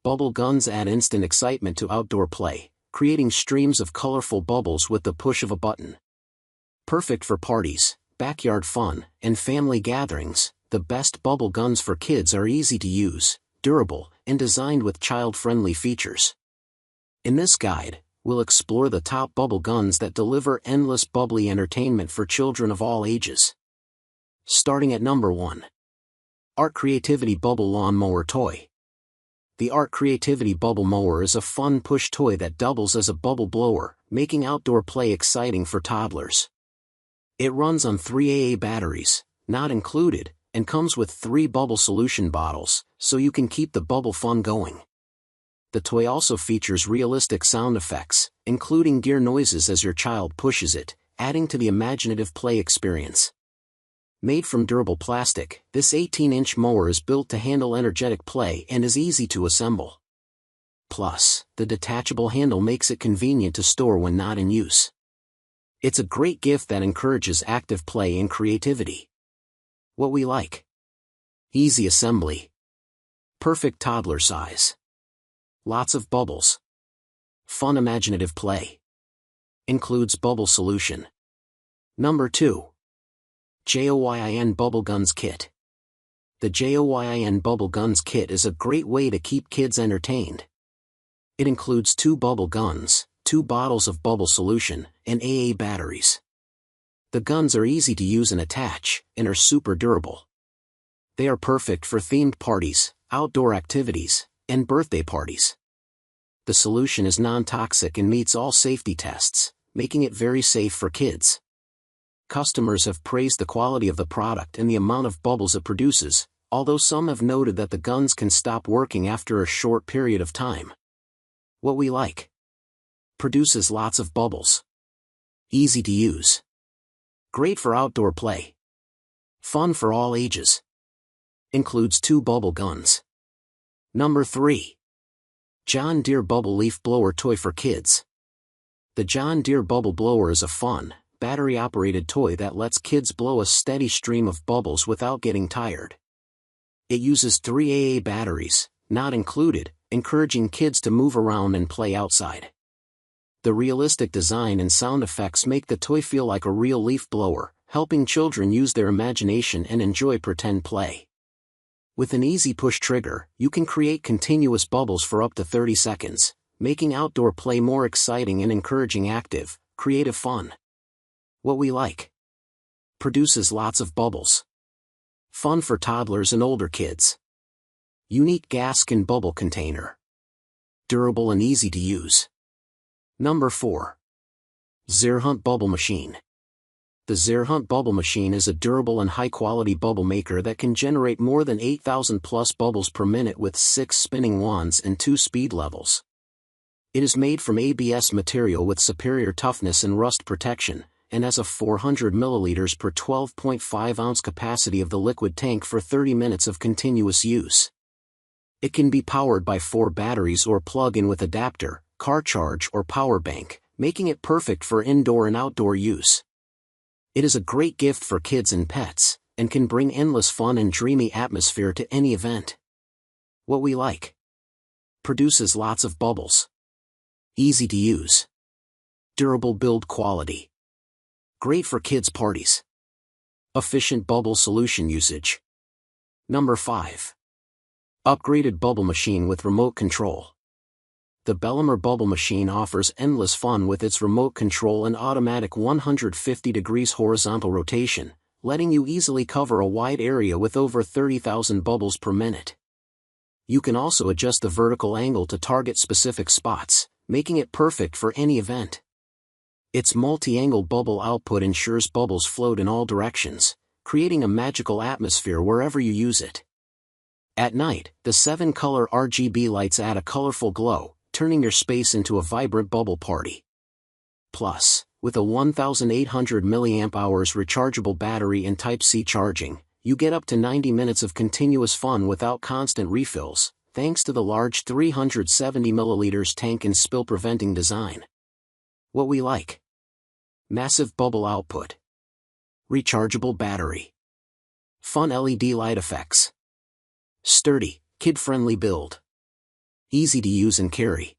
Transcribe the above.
bubble guns add instant excitement to outdoor play, creating streams of colorful bubbles with the push of a button. Perfect for parties, backyard fun, and family gatherings, the best bubble guns for kids are easy to use, durable, and designed with child-friendly features. In this guide, we'll explore the top bubble guns that deliver endless bubbly entertainment for children of all ages. Starting at number 1. ArtCreativity Bubble Lawn Mower Toy. The ArtCreativity Bubble Mower is a fun push toy that doubles as a bubble blower, making outdoor play exciting for toddlers. It runs on 3 AA batteries, not included, and comes with 3 bubble solution bottles, so you can keep the bubble fun going. The toy also features realistic sound effects, including Deere noises as your child pushes it, adding to the imaginative play experience. Made from durable plastic, this 18-inch mower is built to handle energetic play and is easy to assemble. Plus, the detachable handle makes it convenient to store when not in use. It's a great gift that encourages active play and creativity. What we like: easy assembly, perfect toddler size, lots of bubbles, fun imaginative play, includes bubble solution. Number 2. JOYIN Bubble Guns Kit. The JOYIN Bubble Guns Kit is a great way to keep kids entertained. It includes 2 bubble guns, 2 bottles of bubble solution, and AA batteries. The guns are easy to use and attach, and are super durable. They are perfect for themed parties, outdoor activities, and birthday parties. The solution is non-toxic and meets all safety tests, making it very safe for kids. Customers have praised the quality of the product and the amount of bubbles it produces, although some have noted that the guns can stop working after a short period of time. What we like: produces lots of bubbles, easy to use, great for outdoor play, fun for all ages, includes 2 bubble guns. Number 3. John Deere Bubble Leaf Blower Toy for Kids. The John Deere Bubble Blower is a fun, battery-operated toy that lets kids blow a steady stream of bubbles without getting tired. It uses 3 AA batteries, not included, encouraging kids to move around and play outside. The realistic design and sound effects make the toy feel like a real leaf blower, helping children use their imagination and enjoy pretend play. With an easy push trigger, you can create continuous bubbles for up to 30 seconds, making outdoor play more exciting and encouraging active, creative fun. What we like: produces lots of bubbles, fun for toddlers and older kids, unique gas can bubble container, durable and easy to use. Number 4. Zerhunt Bubble Machine. The Zerhunt Bubble Machine is a durable and high-quality bubble maker that can generate more than 8,000 plus bubbles per minute with 6 spinning wands and 2 speed levels. It is made from ABS material with superior toughness and rust protection, and has a 400 milliliters per 12.5 ounce capacity of the liquid tank for 30 minutes of continuous use. It can be powered by 4 batteries or plug-in with adapter, car charge or power bank, making it perfect for indoor and outdoor use. It is a great gift for kids and pets, and can bring endless fun and dreamy atmosphere to any event. What we like: produces lots of bubbles, easy to use, durable build quality, great for kids' parties, efficient bubble solution usage. Number 5. Upgraded Bubble Machine with Remote Control. The Bellimer Bubble Machine offers endless fun with its remote control and automatic 150 degrees horizontal rotation, letting you easily cover a wide area with over 30,000 bubbles per minute. You can also adjust the vertical angle to target specific spots, making it perfect for any event. Its multi-angle bubble output ensures bubbles float in all directions, creating a magical atmosphere wherever you use it. At night, the 7-color RGB lights add a colorful glow, turning your space into a vibrant bubble party. Plus, with a 1,800 mAh rechargeable battery and Type-C charging, you get up to 90 minutes of continuous fun without constant refills, thanks to the large 370 milliliters tank and spill-preventing design. What we like: massive bubble output, rechargeable battery, fun LED light effects, sturdy, kid-friendly build, easy to use and carry.